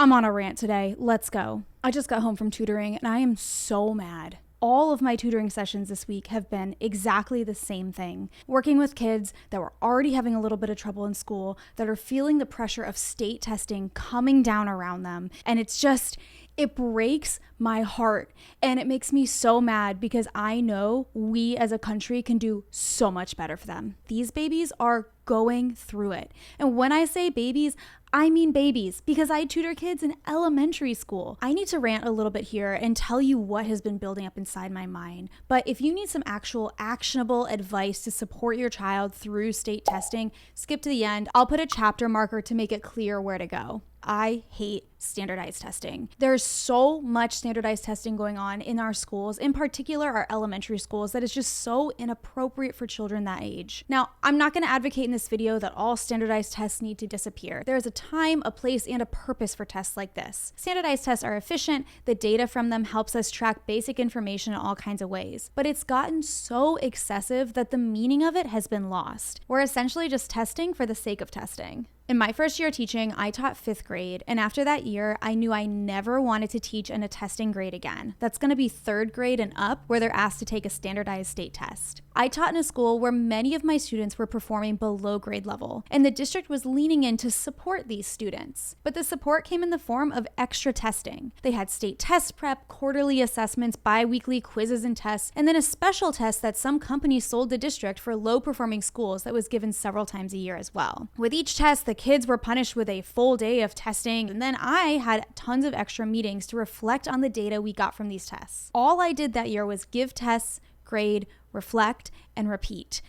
I'm on a rant today. Let's go. I just got home from tutoring and I am so mad. All of my tutoring sessions this week have been exactly the same thing. Working with kids that were already having a little bit of trouble in school, that are feeling the pressure of state testing coming down around them. And it breaks my heart and it makes me so mad because I know we as a country can do so much better for them. These babies are going through it. And when I say babies, I mean babies because I tutor kids in elementary school. I need to rant a little bit here and tell you what has been building up inside my mind. But if you need some actual actionable advice to support your child through state testing, skip to the end. I'll put a chapter marker to make it clear where to go. I hate standardized testing. There's so much standardized testing going on in our schools, in particular our elementary schools, that is just so inappropriate for children that age. Now, I'm not going to advocate in this video that all standardized tests need to disappear. There is a time, a place, and a purpose for tests like this. Standardized tests are efficient. The data from them helps us track basic information in all kinds of ways. But it's gotten so excessive that the meaning of it has been lost. We're essentially just testing for the sake of testing. In my first year teaching, I taught 5th grade, and after that year, I knew I never wanted to teach in a testing grade again. That's going to be 3rd grade and up, where they're asked to take a standardized state test. I taught in a school where many of my students were performing below grade level, and the district was leaning in to support these students. But the support came in the form of extra testing. They had state test prep, quarterly assessments, bi-weekly quizzes and tests, and then a special test that some companies sold the district for low-performing schools that was given several times a year as well. With each test, the kids were punished with a full day of testing, and then I had tons of extra meetings to reflect on the data we got from these tests. All I did that year was give tests, grade, reflect, and repeat.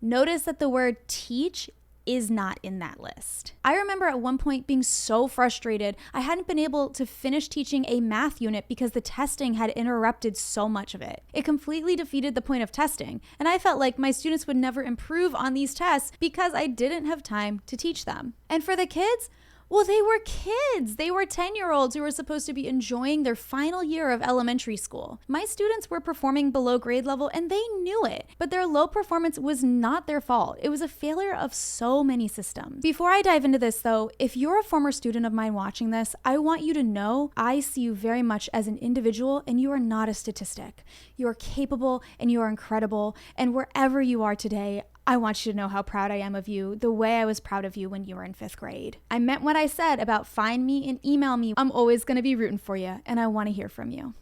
Notice that the word teach is not in that list. I remember at one point being so frustrated I hadn't been able to finish teaching a math unit because the testing had interrupted so much of it. It completely defeated the point of testing, and I felt like my students would never improve on these tests because I didn't have time to teach them. And for the kids, well, they were kids. They were 10-year-olds who were supposed to be enjoying their final year of elementary school. My students were performing below grade level and they knew it, but their low performance was not their fault. It was a failure of so many systems. Before I dive into this though, if you're a former student of mine watching this, I want you to know I see you very much as an individual and you are not a statistic. You are capable and you are incredible, and wherever you are today, I want you to know how proud I am of you, the way I was proud of you when you were in 5th grade. I meant what I said about find me and email me. I'm always going to be rooting for you, and I want to hear from you.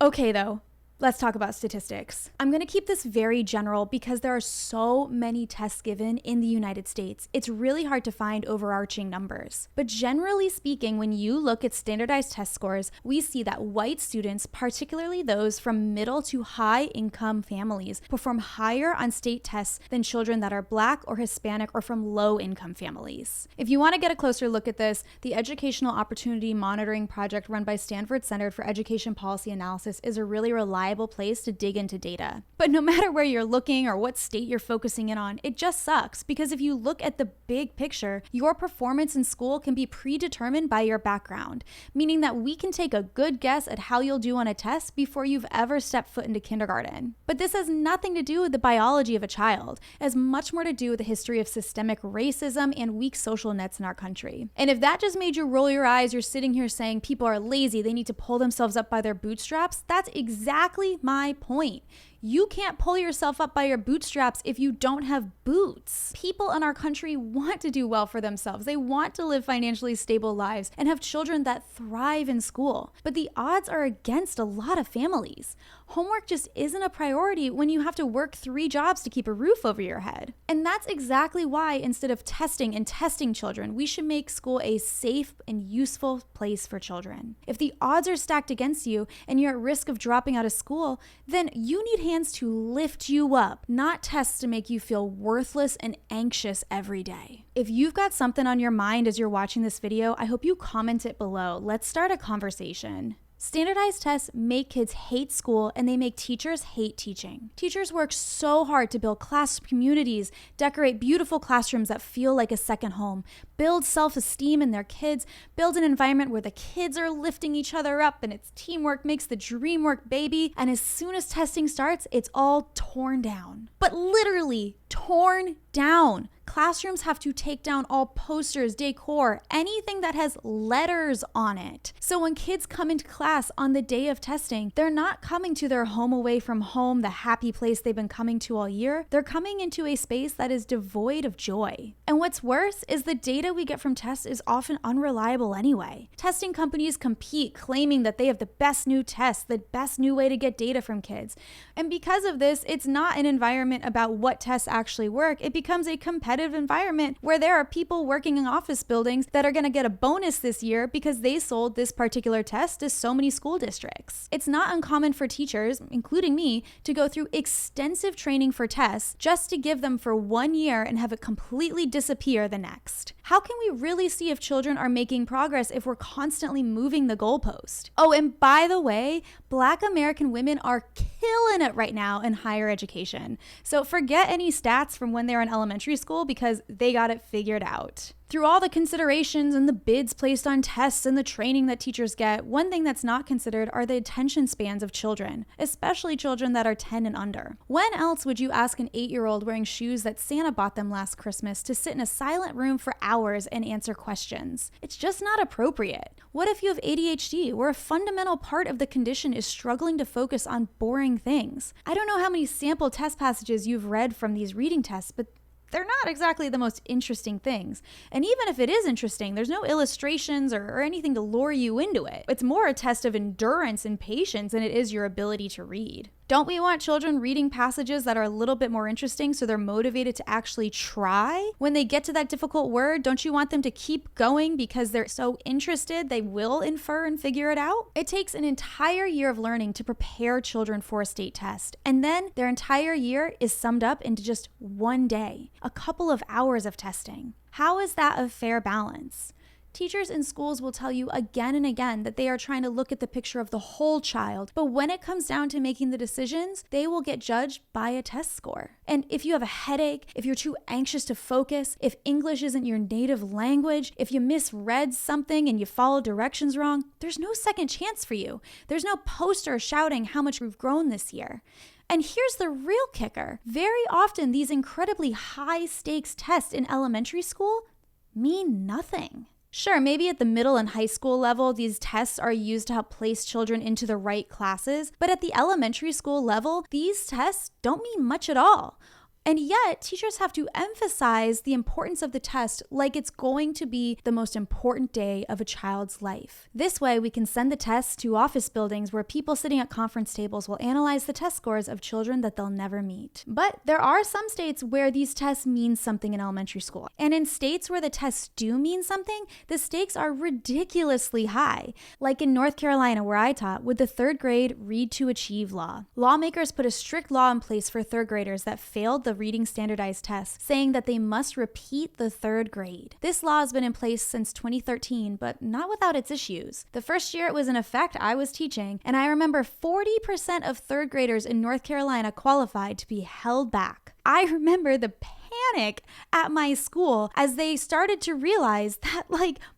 Okay, though. Let's talk about statistics. I'm going to keep this very general because there are so many tests given in the United States. It's really hard to find overarching numbers. But generally speaking, when you look at standardized test scores, we see that white students, particularly those from middle to high income families, perform higher on state tests than children that are Black or Hispanic or from low income families. If you want to get a closer look at this, the Educational Opportunity Monitoring Project run by Stanford Center for Education Policy Analysis is a really reliable place to dig into data. But no matter where you're looking or what state you're focusing in on, it just sucks because if you look at the big picture, your performance in school can be predetermined by your background, meaning that we can take a good guess at how you'll do on a test before you've ever stepped foot into kindergarten. But this has nothing to do with the biology of a child. It has much more to do with the history of systemic racism and weak social nets in our country. And if that just made you roll your eyes, you're sitting here saying people are lazy, they need to pull themselves up by their bootstraps, that's exactly my point. You can't pull yourself up by your bootstraps if you don't have boots. People in our country want to do well for themselves. They want to live financially stable lives and have children that thrive in school. But the odds are against a lot of families. Homework just isn't a priority when you have to work 3 jobs to keep a roof over your head. And that's exactly why instead of testing and testing children, we should make school a safe and useful place for children. If the odds are stacked against you and you're at risk of dropping out of school, then you need hands to lift you up, not tests to make you feel worthless and anxious every day. If you've got something on your mind as you're watching this video, I hope you comment it below. Let's start a conversation. Standardized tests make kids hate school and they make teachers hate teaching. Teachers work so hard to build class communities, decorate beautiful classrooms that feel like a second home, build self-esteem in their kids, build an environment where the kids are lifting each other up and it's teamwork makes the dream work, baby. And as soon as testing starts, it's all torn down. But literally torn down. Classrooms have to take down all posters, decor, anything that has letters on it. So when kids come into class on the day of testing, they're not coming to their home away from home, the happy place they've been coming to all year. They're coming into a space that is devoid of joy. And what's worse is the data we get from tests is often unreliable anyway. Testing companies compete, claiming that they have the best new tests, the best new way to get data from kids. And because of this, it's not an environment about what tests actually work. It becomes a competitive environment where there are people working in office buildings that are going to get a bonus this year because they sold this particular test to so many school districts. It's not uncommon for teachers, including me, to go through extensive training for tests just to give them for 1 year and have it completely disappear the next. How can we really see if children are making progress if we're constantly moving the goalpost? Oh, and by the way, Black American women are killing it right now in higher education. So forget any stats from when they were in elementary school because they got it figured out. Through all the considerations and the bids placed on tests and the training that teachers get, one thing that's not considered are the attention spans of children, especially children that are 10 and under. When else would you ask an 8-year-old wearing shoes that Santa bought them last Christmas to sit in a silent room for hours and answer questions? It's just not appropriate. What if you have ADHD, where a fundamental part of the condition is struggling to focus on boring things? I don't know how many sample test passages you've read from these reading tests, but they're not exactly the most interesting things. And even if it is interesting, there's no illustrations or anything to lure you into it. It's more a test of endurance and patience than it is your ability to read. Don't we want children reading passages that are a little bit more interesting so they're motivated to actually try? When they get to that difficult word, don't you want them to keep going because they're so interested they will infer and figure it out? It takes an entire year of learning to prepare children for a state test, and then their entire year is summed up into just one day, a couple of hours of testing. How is that a fair balance? Teachers in schools will tell you again and again that they are trying to look at the picture of the whole child, but when it comes down to making the decisions, they will get judged by a test score. And if you have a headache, if you're too anxious to focus, if English isn't your native language, if you misread something and you follow directions wrong, there's no second chance for you. There's no poster shouting how much we've grown this year. And here's the real kicker. Very often, these incredibly high stakes tests in elementary school mean nothing. Sure, maybe at the middle and high school level, these tests are used to help place children into the right classes, but at the elementary school level, these tests don't mean much at all. And yet, teachers have to emphasize the importance of the test like it's going to be the most important day of a child's life. This way, we can send the tests to office buildings where people sitting at conference tables will analyze the test scores of children that they'll never meet. But there are some states where these tests mean something in elementary school. And in states where the tests do mean something, the stakes are ridiculously high. Like in North Carolina, where I taught, with the 3rd grade Read to Achieve law. Lawmakers put a strict law in place for 3rd graders that failed the reading standardized test, saying that they must repeat the 3rd grade. This law has been in place since 2013, but not without its issues. The first year it was in effect, I was teaching, and I remember 40% of 3rd graders in North Carolina qualified to be held back. I remember the panic at my school as they started to realize that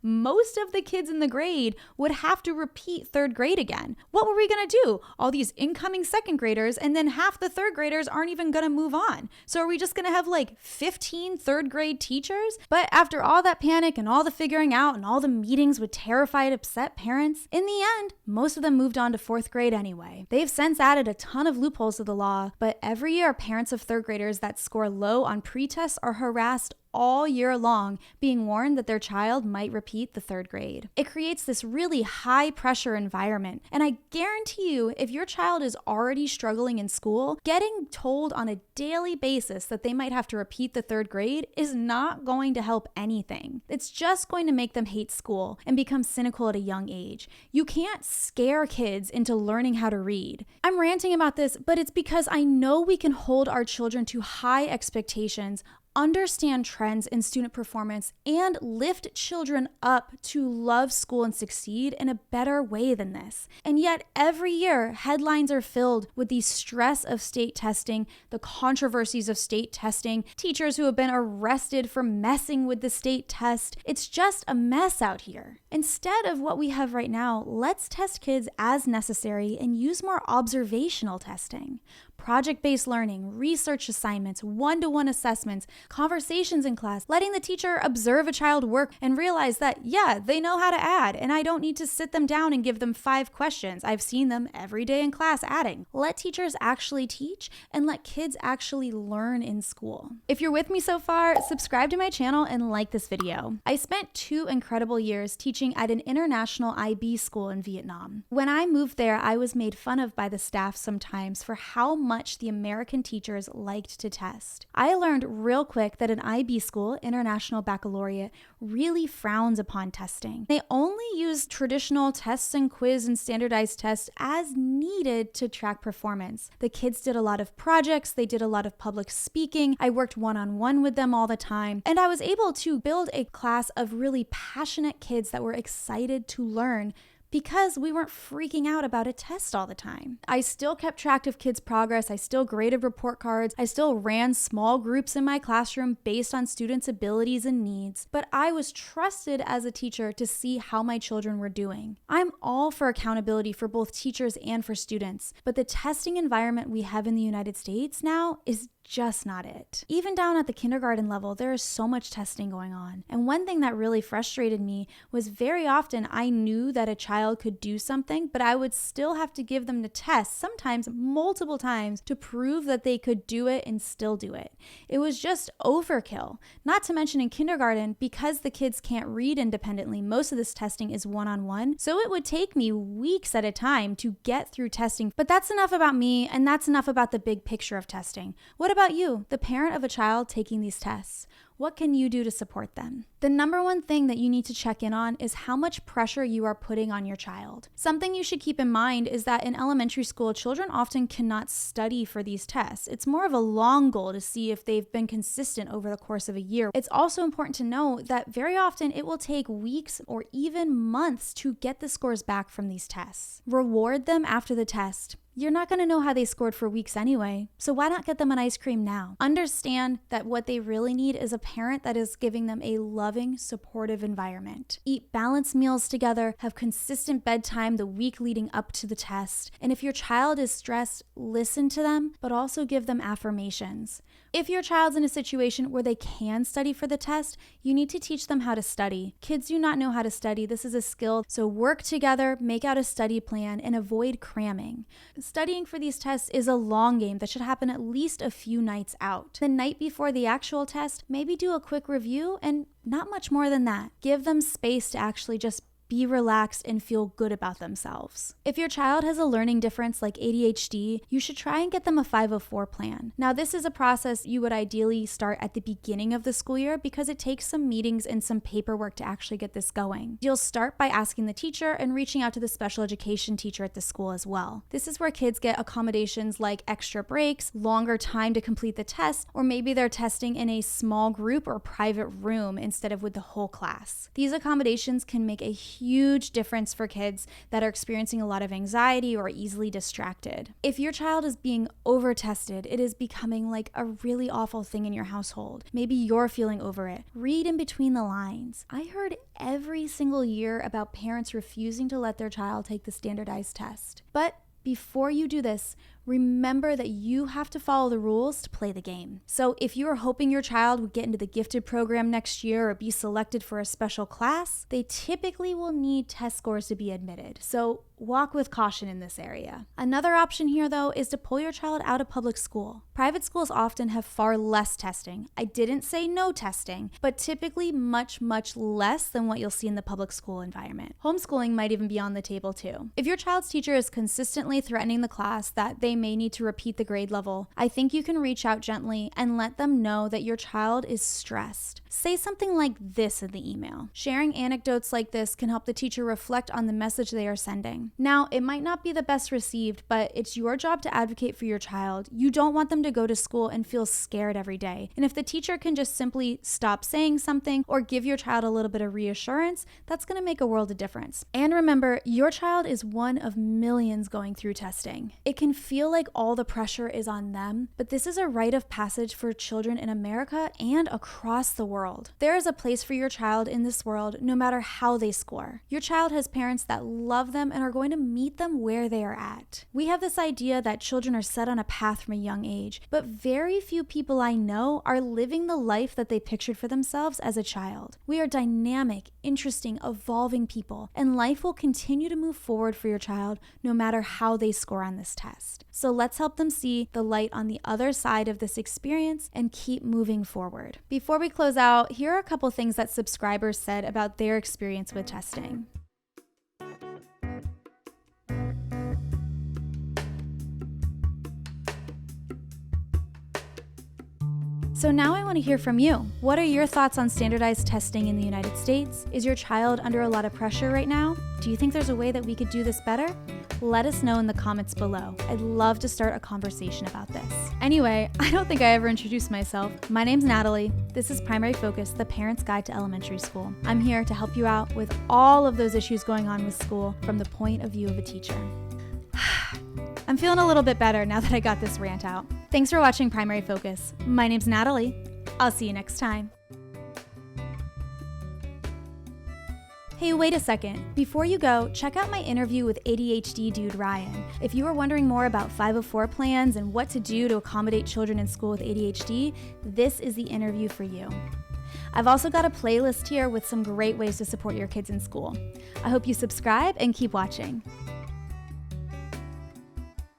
most of the kids in the grade would have to repeat 3rd grade again. What were we going to do? All these incoming 2nd graders, and then half the 3rd graders aren't even going to move on. So are we just going to have 15 3rd grade teachers? But after all that panic and all the figuring out and all the meetings with terrified, upset parents, in the end, most of them moved on to 4th grade anyway. They've since added a ton of loopholes to the law, but every year parents of 3rd graders that score low on pre-tests are harassed all year long, being warned that their child might repeat the 3rd grade. It creates this really high pressure environment, and I guarantee you, if your child is already struggling in school, getting told on a daily basis that they might have to repeat the 3rd grade is not going to help anything. It's just going to make them hate school and become cynical at a young age. You can't scare kids into learning how to read. I'm ranting about this, but it's because I know we can hold our children to high expectations, understand trends in student performance, and lift children up to love school and succeed in a better way than this. And yet every year, headlines are filled with the stress of state testing, the controversies of state testing, teachers who have been arrested for messing with the state test. It's just a mess out here. Instead of what we have right now, let's test kids as necessary and use more observational testing. project-based learning, research assignments, one-to-one assessments, conversations in class, letting the teacher observe a child work and realize that, yeah, they know how to add, and I don't need to sit them down and give them 5 questions. I've seen them every day in class adding. Let teachers actually teach and let kids actually learn in school. If you're with me so far, subscribe to my channel and like this video. I spent 2 incredible years teaching at an international IB school in Vietnam. When I moved there, I was made fun of by the staff sometimes for how much the American teachers liked to test. I learned real quick that an IB school, International Baccalaureate, really frowns upon testing. They only use traditional tests and quiz and standardized tests as needed to track performance. The kids did a lot of projects, they did a lot of public speaking, I worked one-on-one with them all the time, and I was able to build a class of really passionate kids that were excited to learn because we weren't freaking out about a test all the time. I still kept track of kids' progress, I still graded report cards, I still ran small groups in my classroom based on students' abilities and needs, but I was trusted as a teacher to see how my children were doing. I'm all for accountability for both teachers and for students, but the testing environment we have in the United States now is just not it. Even down at the kindergarten level, there is so much testing going on. And one thing that really frustrated me was very often I knew that a child could do something, but I would still have to give them the test, sometimes multiple times, to prove that they could do it and still do it. It was just overkill. Not to mention in kindergarten, because the kids can't read independently, most of this testing is one-on-one. So it would take me weeks at a time to get through testing. But that's enough about me, and that's enough about the big picture of testing. What about you, the parent of a child taking these tests? What can you do to support them? The number one thing that you need to check in on is how much pressure you are putting on your child. Something you should keep in mind is that in elementary school, children often cannot study for these tests. It's more of a long goal to see if they've been consistent over the course of a year. It's also important to know that very often it will take weeks or even months to get the scores back from these tests. Reward them after the test. You're not going to know how they scored for weeks anyway, so why not get them an ice cream now? Understand that what they really need is a parent that is giving them a loving, supportive environment. Eat balanced meals together, have consistent bedtime the week leading up to the test, and if your child is stressed, listen to them, but also give them affirmations. If your child's in a situation where they can study for the test, you need to teach them how to study. Kids do not know how to study. This is a skill, so work together, make out a study plan, and avoid cramming. Studying for these tests is a long game that should happen at least a few nights out. The night before the actual test, maybe do a quick review and not much more than that. Give them space to actually just be relaxed and feel good about themselves. If your child has a learning difference like ADHD, you should try and get them a 504 plan. Now, this is a process you would ideally start at the beginning of the school year because it takes some meetings and some paperwork to actually get this going. You'll start by asking the teacher and reaching out to the special education teacher at the school as well. This is where kids get accommodations like extra breaks, longer time to complete the test, or maybe they're testing in a small group or private room instead of with the whole class. These accommodations can make a huge difference for kids that are experiencing a lot of anxiety or easily distracted. If your child is being over-tested, it is becoming like a really awful thing in your household. Maybe you're feeling over it. Read in between the lines. I heard every single year about parents refusing to let their child take the standardized test. But before you do this, remember that you have to follow the rules to play the game. So if you are hoping your child would get into the gifted program next year or be selected for a special class, they typically will need test scores to be admitted. So walk with caution in this area. Another option here, though, is to pull your child out of public school. Private schools often have far less testing. I didn't say no testing, but typically much, much less than what you'll see in the public school environment. Homeschooling might even be on the table too. If your child's teacher is consistently threatening the class that they may need to repeat the grade level, I think you can reach out gently and let them know that your child is stressed. Say something like this in the email. Sharing anecdotes like this can help the teacher reflect on the message they are sending. Now, it might not be the best received, but it's your job to advocate for your child. You don't want them to go to school and feel scared every day. And if the teacher can just simply stop saying something or give your child a little bit of reassurance, that's going to make a world of difference. And remember, your child is one of millions going through testing. It can feel feel like all the pressure is on them, but this is a rite of passage for children in America and across the world. There is a place for your child in this world no matter how they score. Your child has parents that love them and are going to meet them where they are at. We have this idea that children are set on a path from a young age, but very few people I know are living the life that they pictured for themselves as a child. We are dynamic, interesting, evolving people, and life will continue to move forward for your child no matter how they score on this test. So let's help them see the light on the other side of this experience and keep moving forward. Before we close out, here are a couple things that subscribers said about their experience with testing. So now I want to hear from you. What are your thoughts on standardized testing in the United States? Is your child under a lot of pressure right now? Do you think there's a way that we could do this better? Let us know in the comments below. I'd love to start a conversation about this. Anyway, I don't think I ever introduced myself. My name's Natalie. This is Primary Focus, the Parent's Guide to Elementary School. I'm here to help you out with all of those issues going on with school from the point of view of a teacher. I'm feeling a little bit better now that I got this rant out. Thanks for watching Primary Focus. My name's Natalie. I'll see you next time. Hey, wait a second. Before you go, check out my interview with ADHD dude Ryan. If you are wondering more about 504 plans and what to do to accommodate children in school with ADHD, this is the interview for you. I've also got a playlist here with some great ways to support your kids in school. I hope you subscribe and keep watching.